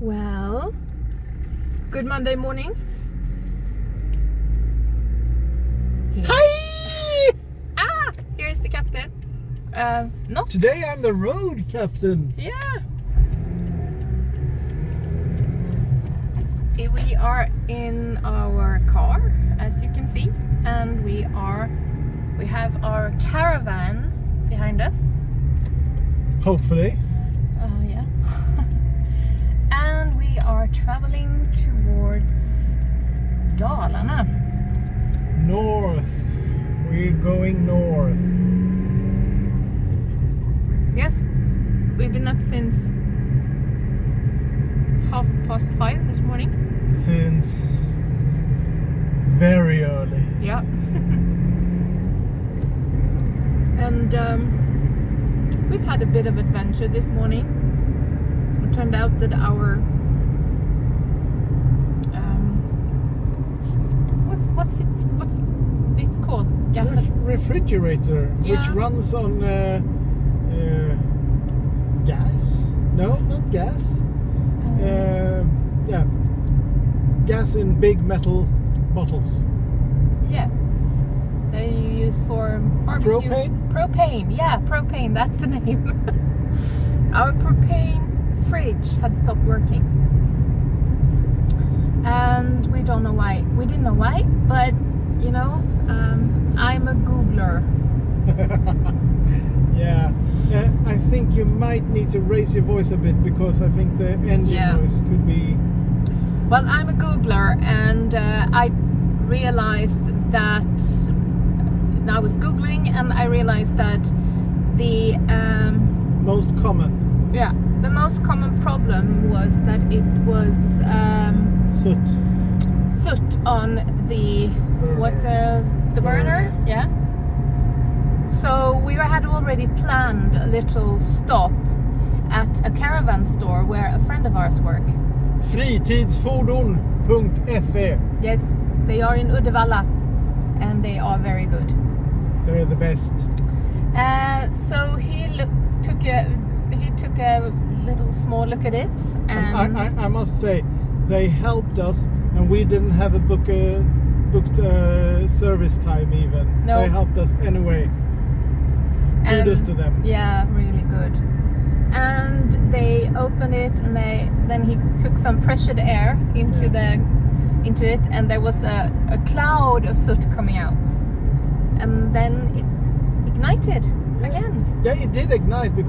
Well, good Monday morning. Hi! Here's the captain. No. Today I'm the road captain. Yeah. We are in our car, as you can see, and we have our caravan behind us. Hopefully. Yeah. And we are traveling towards Dalarna. North. We're going north. Yes, we've been up since 5:30 this morning. Since very early. Yeah. And we've had a bit of adventure this morning. It turned out that our what's it's called? Refrigerator, Yeah. which runs on gas? No, not gas. Yeah, gas in big metal bottles. Yeah. They use for barbecues. Propane, yeah, propane, that's the name. Our propane fridge had stopped working. And we don't know why. We didn't know why, but you know, I'm a Googler. Yeah, I think you might need to raise your voice a bit because I think the engine noise could be... Well, I'm a Googler, and I realized that I was Googling, and I realized that the most common. Yeah, the most common problem was that it was soot on the burner. The burner? Yeah. So we had already planned a little stop at a caravan store where a friend of ours works. Fritidsfordon.se. Yes, they are in Uddevalla, and they are very good. They're the best. So he took a little small look at it, and I must say they helped us, and we didn't have a booked service time even. No. They helped us anyway. Kudos to them. Yeah, really good. And they opened it, and then he took some pressured air into it, and there was a cloud of soot coming out, and then it ignited again. Yeah, it did ignite but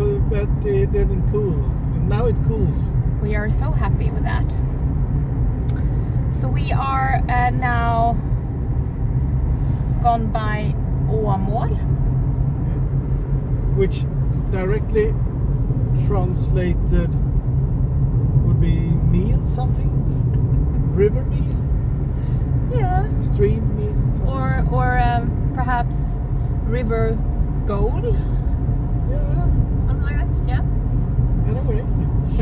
it didn't cool. So now it cools. We are so happy with that. So we are now gone by Åmål, which directly translated would be meal something? River meal? Yeah. Stream meal? Something. Or perhaps river goal? Yeah. Something like that, yeah. Anyway.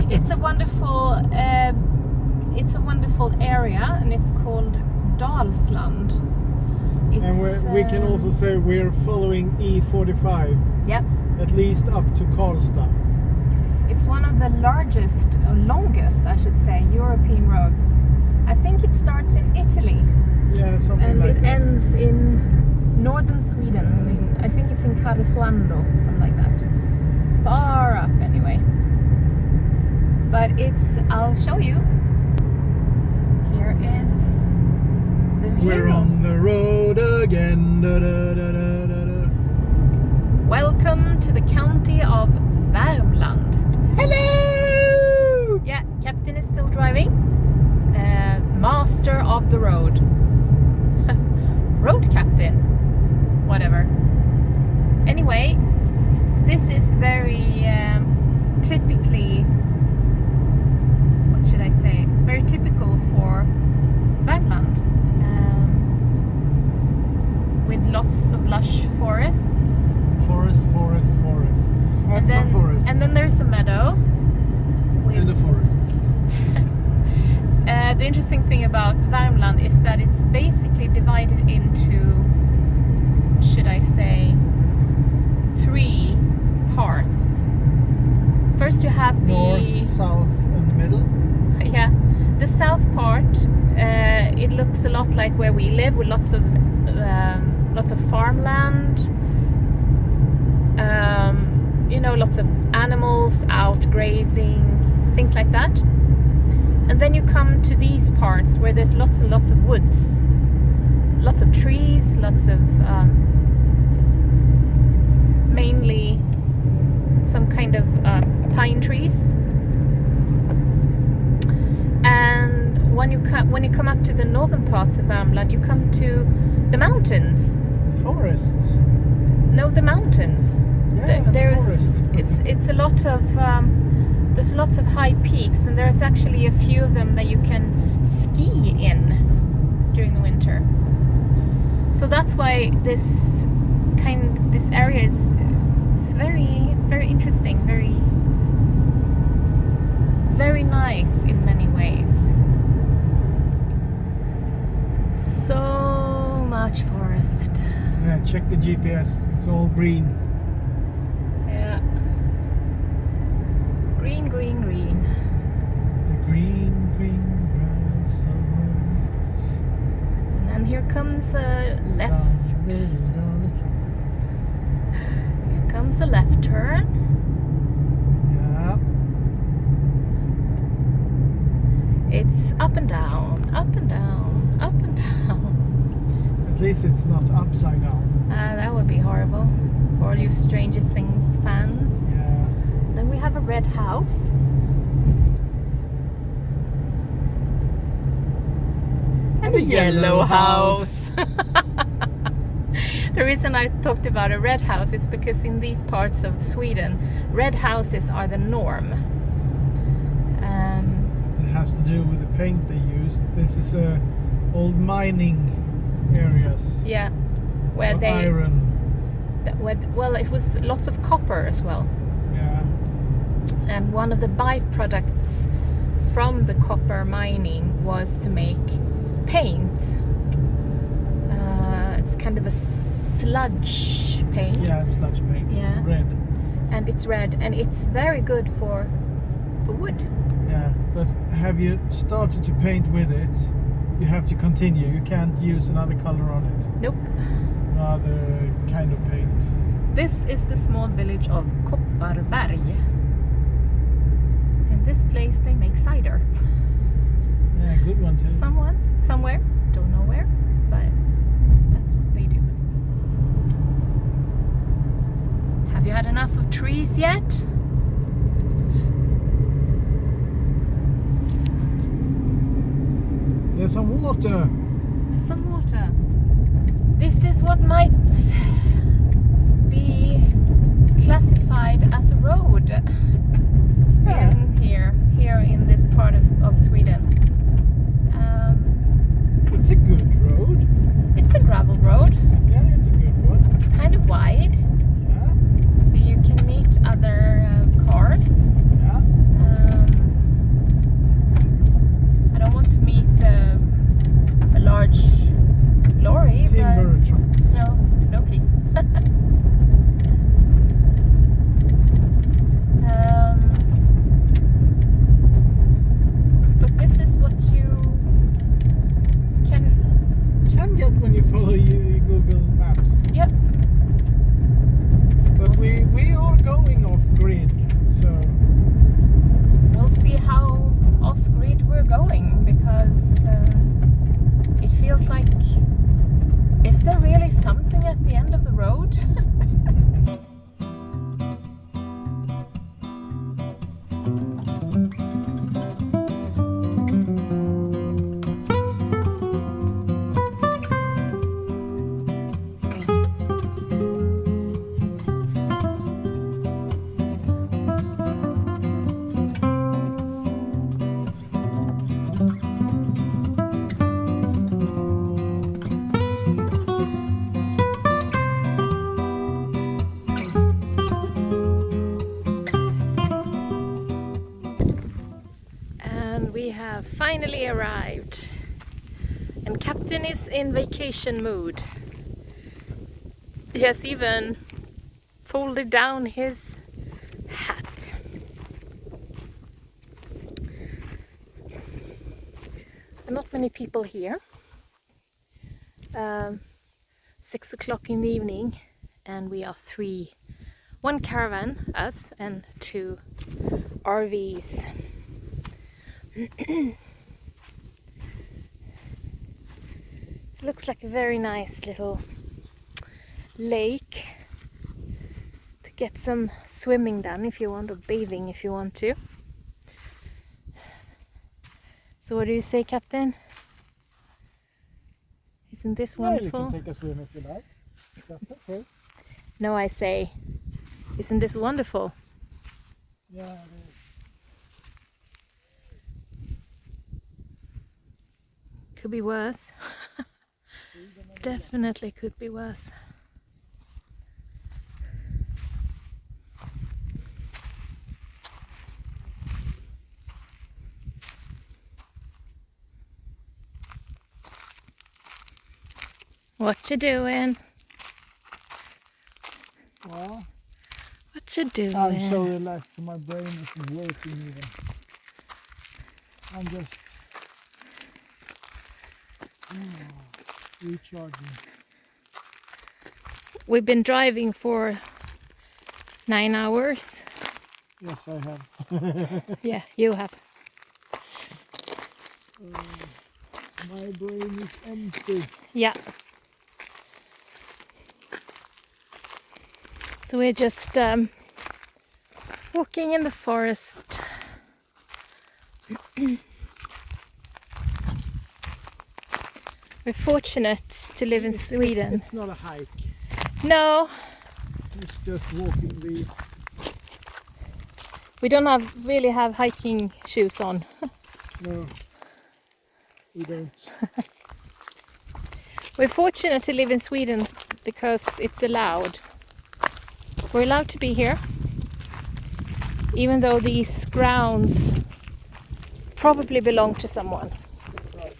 It's a wonderful area, and it's called Dalsland. And we can also say we're following E45. Yep. At least up to Karlstad. It's one of the longest, I should say, European roads. I think it starts in Italy. Yeah, something and like that. And it ends in northern Sweden. I think it's in Karesuando, something like that. Far up, anyway. But I'll show you. Here is the view. We're on the road again. Da, da, da, da, da, da. Welcome to the county of Värmland. Hello! Yeah, captain is still driving. Master of the road. Road captain. Whatever. Anyway, this is very typically, what should I say? Very typical for Värmland. With lots of lush forests. Forest. And some forest. And then there's a meadow. And a forest. The interesting thing about Värmland is that it's basically divided into, should I say, 3 parts. First you have the... North, south and middle. Yeah, the south part, it looks a lot like where we live, with lots of farmland. You know, lots of animals out grazing, things like that. And then you come to these parts where there's lots and lots of woods, lots of trees, lots of mainly some kind of pine trees. And when you come up to the northern parts of Värmland, you come to the mountains. Forests. No, the mountains. Yeah, forest. It's a lot of there's lots of high peaks, and there's actually a few of them that you can ski in during the winter. So that's why this area is very, very interesting, very, very nice in many ways. So much forest. Yeah, check the GPS. It's all green. Yeah. Green, green, green. The green, green grass. And then here comes a left. Here comes the left turn. Yeah. It's up and down, up and down, up and down. At least it's not upside down. That would be horrible for all you Stranger Things fans. Yeah. Then we have a red house. And a yellow house. The reason I talked about a red house is because in these parts of Sweden, red houses are the norm. It has to do with the paint they used. This is old mining areas. Yeah, where they iron. Well, it was lots of copper as well. Yeah. And one of the byproducts from the copper mining was to make paint. It's kind of a sludge paint. Yeah, sludge paint. Yeah. Red. And it's red, and it's very good for wood. Yeah, but have you started to paint with it? You have to continue. You can't use another color on it. Nope. Another kind of paint. This is the small village of Kopparberg. In this place they make cider. Yeah, good one too. Somewhere, don't know where, but that's what they do. Have you had enough of trees yet? There's some water. Some water. This is what might be classified as a road. Yeah. Here in this part of Sweden. It's a good road. It's a gravel road. Yeah, it's a good one. It's kind of wide, Yeah. so you can meet other cars. Yeah. I don't want to meet a large lorry, Timber truck. but no please. But this is what you Can get when you follow Google Maps. Yep. But we are going off grid, so We'll see how off-grid we're going, because it feels like, is there really something at the end of the road? Finally arrived, and Captain is in vacation mood. He has even folded down his hat. not many people here. 6 o'clock in the evening, and we are three. One caravan, us, and 2 RVs. It looks like a very nice little lake to get some swimming done if you want, or bathing if you want to. So what do you say, Captain? Isn't this wonderful? Yeah, you can take a swim if you like. That's okay. No, I say, isn't this wonderful? Yeah, it is. Could be worse. Definitely could be worse. What you doing? Well, What you doing? I'm so relaxed, so my brain isn't working even. I'm just recharging. We've been driving for 9 hours. Yes, I have. Yeah, you have. My brain is empty. Yeah. So we're just walking in the forest. We're fortunate to live in Sweden. It's not a hike. No, It's just walking the. we don't really have hiking shoes on. No, we don't. We're fortunate to live in Sweden because it's allowed. We're allowed to be here, even though these grounds probably belong to someone. Right.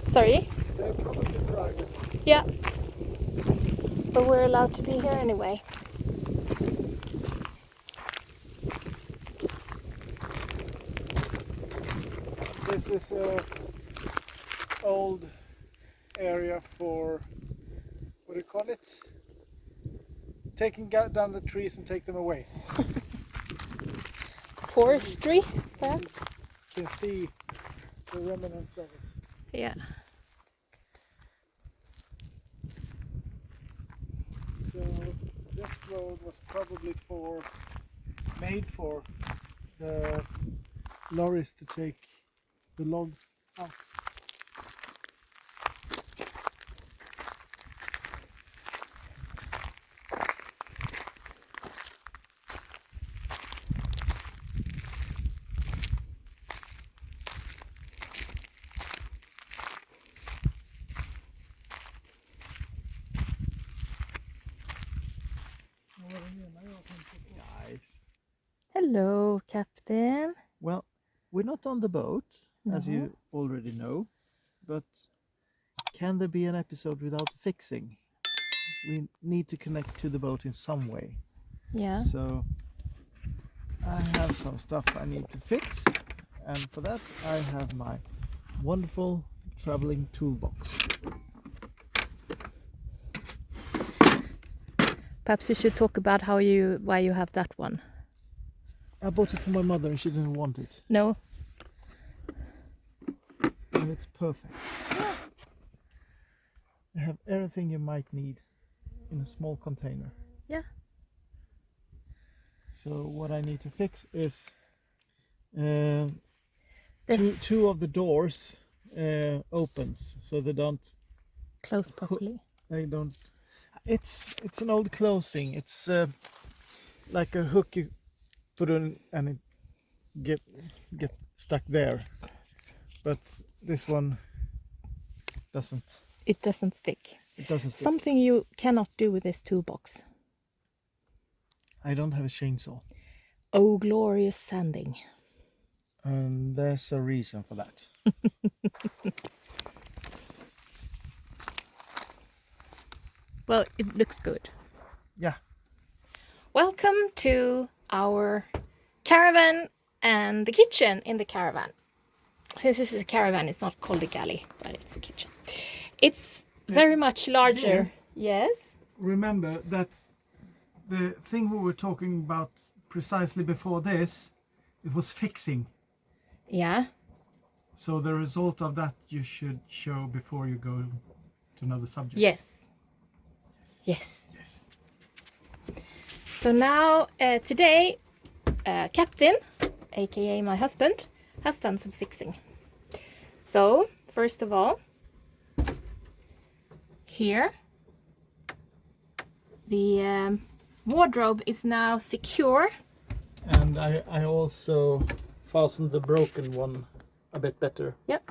Sorry? They're probably private. Yeah. But we're allowed to be here anyway. This is a old area for, what do you call it? Taking down the trees and take them away. Forestry, perhaps? You can see the remnants of it. Yeah. So this road was probably made for the lorries to take the logs out. Guys. Hello, Captain. Well, we're not on the boat, as No. you already know, but can there be an episode without fixing? We need to connect to the boat in some way. Yeah. So I have some stuff I need to fix, and for that I have my wonderful traveling toolbox. Perhaps you should talk about why you have that one. I bought it for my mother and she didn't want it, No? and it's perfect. I have everything you might need in a small container. Yeah. So what I need to fix is This two of the doors opens, so they don't. close properly. They don't. It's an old closing. It's like a hook you put on and it get stuck there. But this one doesn't. It doesn't stick. It doesn't stick. Something you cannot do with this toolbox. I don't have a chainsaw, Oh, glorious sanding. and there's a reason for that. Well, it looks good. Yeah. Welcome to our caravan and the kitchen in the caravan. since this is a caravan, it's not called a galley, but it's a kitchen. It's very much larger. Yeah. Yes. Remember that the thing we were talking about precisely before this, it was fixing. Yeah. So the result of that you should show before you go to another subject. Yes. Yes. Yes. So now, today, Captain, aka my husband, has done some fixing. So, first of all, here, the wardrobe is now secure. And I also fastened the broken one a bit better. Yep.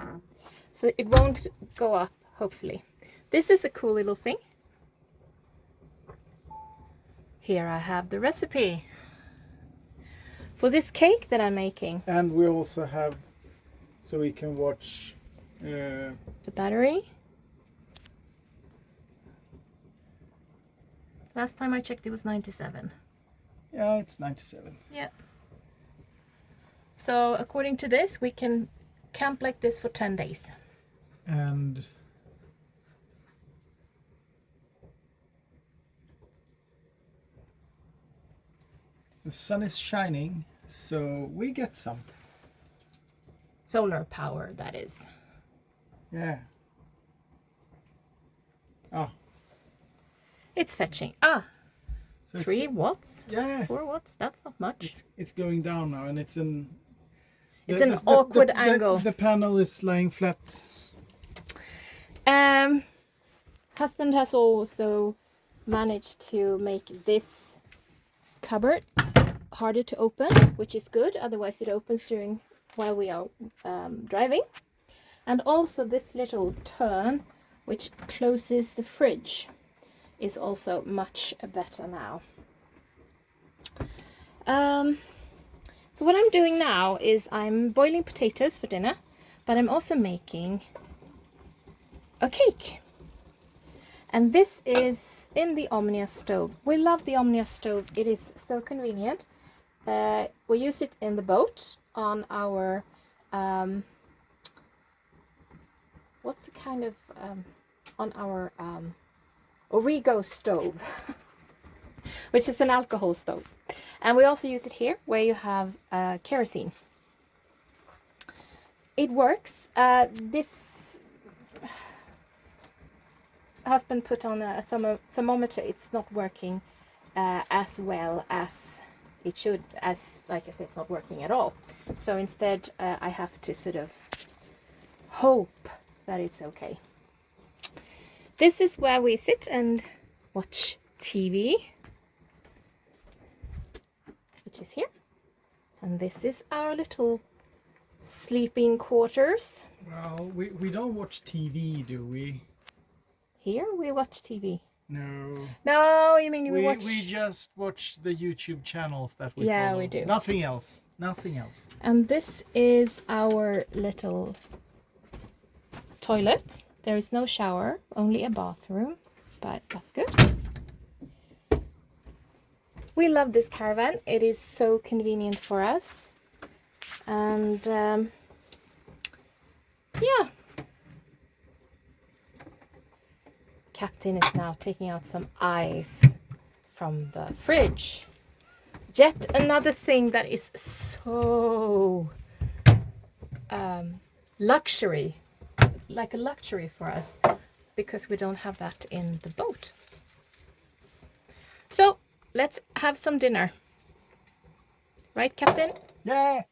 So it won't go up, hopefully. This is a cool little thing. Here I have the recipe for this cake that I'm making. And we also have, so we can watch The battery. Last time I checked it was 97. yeah, it's 97. Yeah. So according to this, we can camp like this for 10 days. And the sun is shining, so we get some. Solar power, that is. Yeah. Oh, It's fetching. so 3 watts? Yeah. 4 watts? That's not much. It's going down now, and it's an. It's an awkward angle. The panel is lying flat. Husband has also managed to make this cupboard harder to open, which is good. Otherwise, it opens while we are driving. And also this little turn, which closes the fridge, is also much better now. So what I'm doing now is I'm boiling potatoes for dinner, but I'm also making a cake. And this is in the Omnia stove. We love the Omnia stove. It is so convenient. We use it in the boat on our what's the kind of on our Origo stove, which is an alcohol stove. And we also use it here where you have kerosene. It works. This husband put on a thermometer. It's not working as well as it should, as like I said, it's not working at all. So instead I have to sort of hope that it's okay. This is where we sit and watch TV, which is here. And this is our little sleeping quarters. Well, we don't watch TV, do we? Here we watch TV. No. No, you mean we watch... We just watch the YouTube channels that we Yeah, follow. we do. Nothing else. Nothing else. And this is our little toilet. There is no shower, only a bathroom, but that's good. We love this caravan. It is so convenient for us. And yeah. Captain is now taking out some ice from the fridge. Yet another thing that is so luxury, like a luxury for us, because we don't have that in the boat. So let's have some dinner. Right, Captain? Yeah.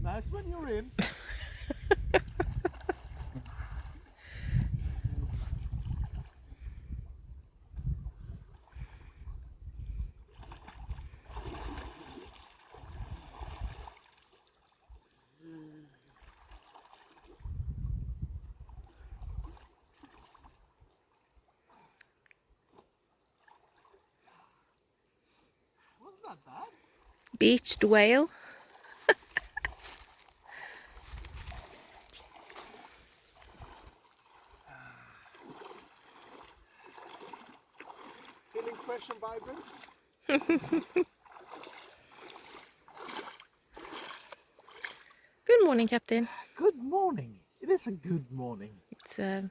Nice when you're in. that bad. Beached whale. Feeling fresh and vibrant? Good morning, Captain. Good morning. It is a good morning. It's a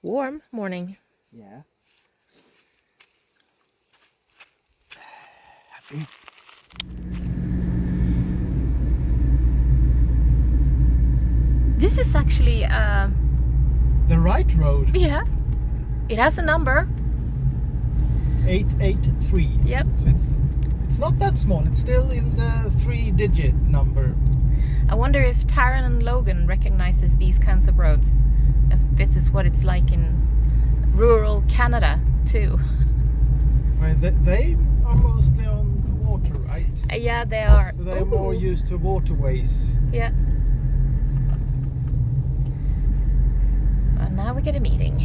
warm morning. Yeah. Happy. This is actually, The right road. yeah, it has a number. 883. Yep. So it's not that small. It's still in the 3-digit number. I wonder if Taran and Logan recognizes these kinds of roads. If this is what it's like in rural Canada too. Well, they are mostly on the water, right? Yeah, they are. So they're more Ooh. used to waterways. Yeah. And now we get a meeting.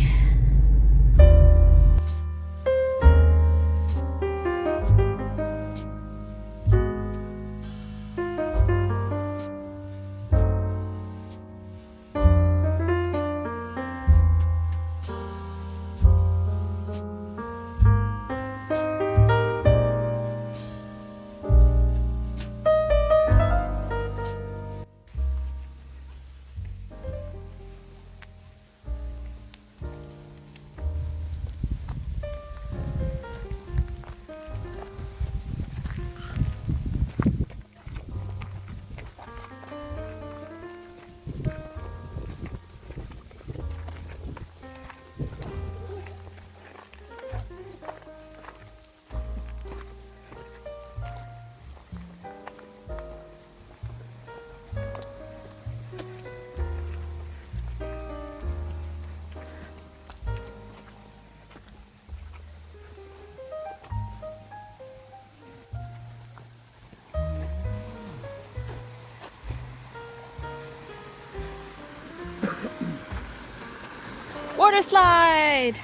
Water slide!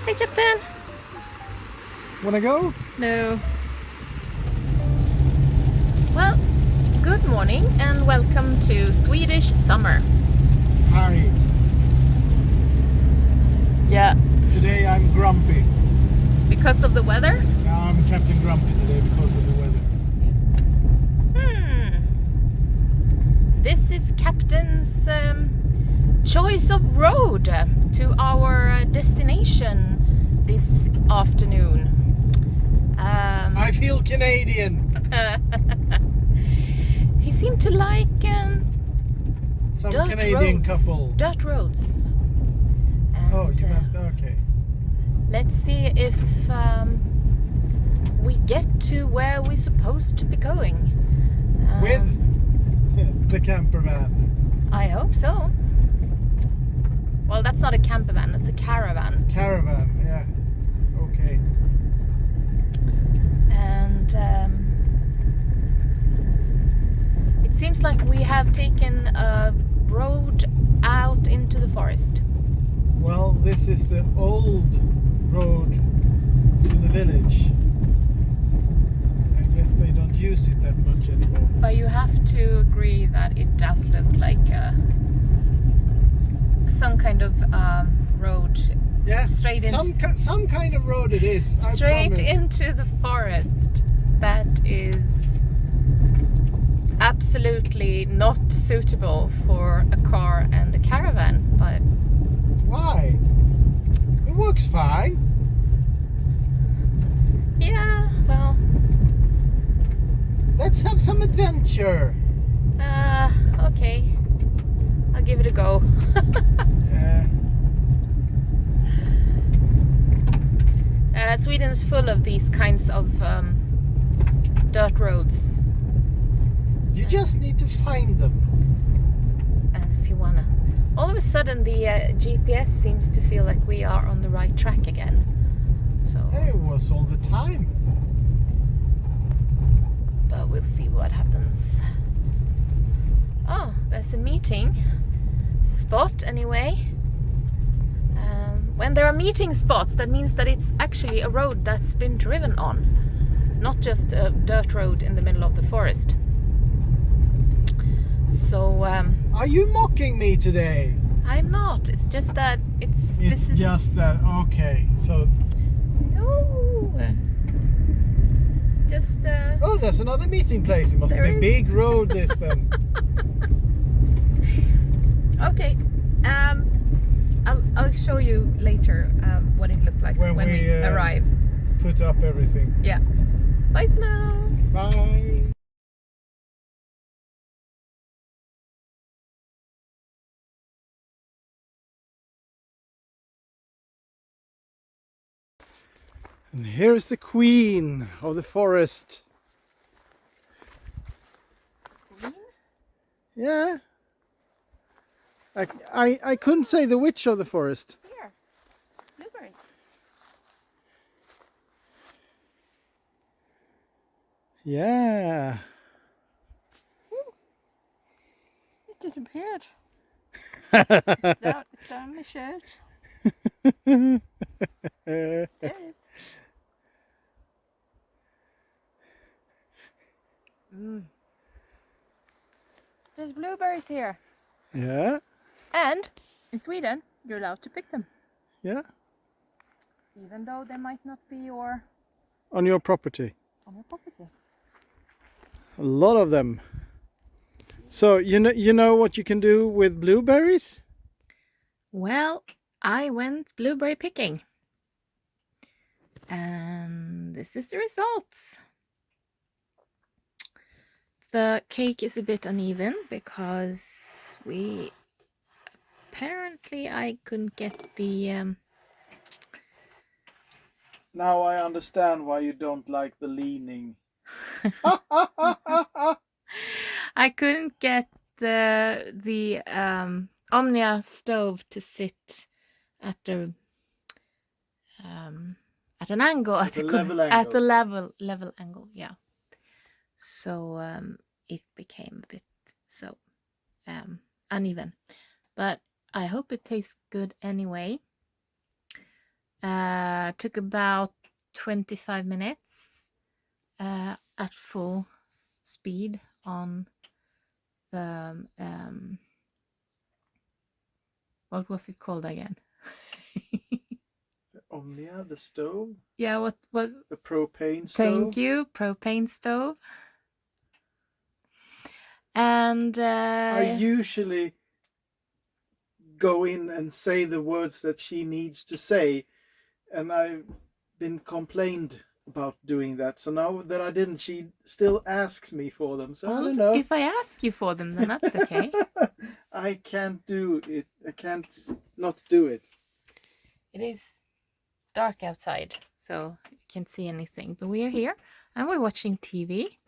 Hey, Captain! Wanna go? No. Well, good morning and welcome to Swedish summer. Hi. Yeah. Today I'm grumpy. Because of the weather? Now I'm Captain Grumpy today because of the weather. This is Captain's choice of road to our destination this afternoon. I feel Canadian. He seemed to like Some dirt Canadian roads. couple. Dirt roads. And, Oh, you meant okay. let's see if we get to where we're supposed to be going. With the camper van. I hope so. Well, that's not a camper van, it's a caravan. Caravan, yeah. Okay. And it seems like we have taken a road out into the forest. Well, this is the old road to the village. I guess they don't use it that much anymore. But you have to agree that it does look like some kind of road. Yeah, Straight some kind of road it is. Straight I promise. into the forest. That is absolutely not suitable for a car and a caravan, but Why? It works fine. yeah, well, Let's have some adventure. okay. I'll give it a go. Sweden is full of these kinds of dirt roads. You just need to find them. And if you wanna, all of a sudden the GPS seems to feel like we are on the right track again. So, It was all the time. but we'll see what happens. Oh, there's a meeting spot anyway. when there are meeting spots, that means that it's actually a road that's been driven on, not just a dirt road in the middle of the forest. So Are you mocking me today? I'm not. It's just that It's this is just that. Okay, so no. Just oh, there's another meeting place. It must be There a is. big road. This then. okay. I'll show you later what it looked like when we arrive. Put up everything. Yeah. Bye for now. Bye. And here is the queen of the forest. Yeah. I couldn't say the witch of the forest. Here. Blueberry. Yeah. It disappeared. It's on my shirt. There it is. There's blueberries here. Yeah. And in Sweden, you're allowed to pick them. Yeah. Even though they might not be your On your property. on your property. A lot of them. So you know what you can do with blueberries? Well, I went blueberry picking. And this is the results. The cake is a bit uneven because apparently I couldn't get the Now I understand why you don't like the leaning. I couldn't get the Omnia stove to sit at the at an angle, At a level angle. at the level angle, yeah. So it became a bit so uneven, but I hope it tastes good anyway. Took about 25 minutes at full speed on the what was it called again? Omnia, the stove? Yeah, what The propane stove? thank you, propane stove. And I usually go in and say the words that she needs to say, and I've been complained about doing that. So now that I didn't, she still asks me for them. So I don't know. if I ask you for them, then that's okay. I can't do it. I can't not do it. It is dark outside, so you can't see anything. But we are here and we're watching TV.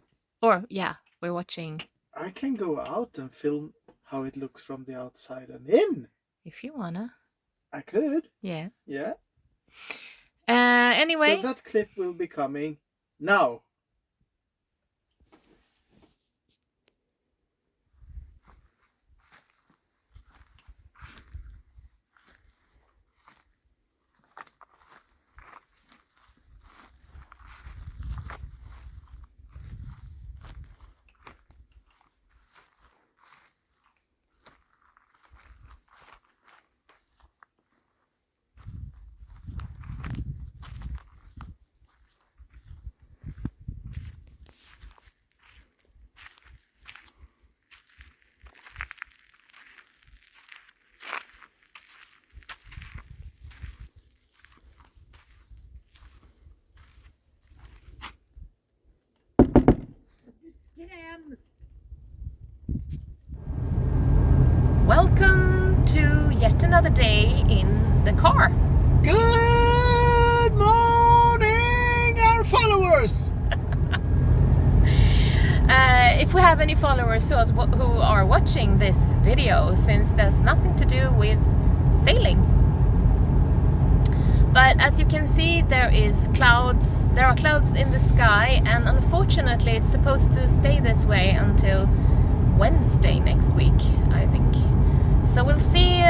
Or yeah, we're watching. I can go out and film how it looks from the outside and in. If you wanna. I could. Yeah. Yeah. Anyway. So that clip will be coming now. Welcome to yet another day in the car. Good morning, our followers! If we have any followers who are watching this video, since there's nothing to do with sailing. But as you can see, there are clouds in the sky, and unfortunately it's supposed to stay this way until Wednesday next week, I think. So we'll see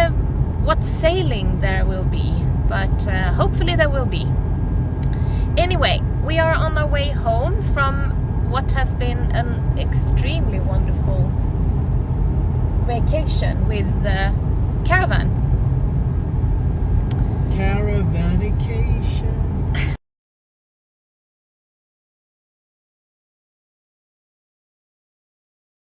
what sailing there will be but hopefully there will be. Anyway, we are on our way home from what has been an extremely wonderful vacation with the caravan. Caravan.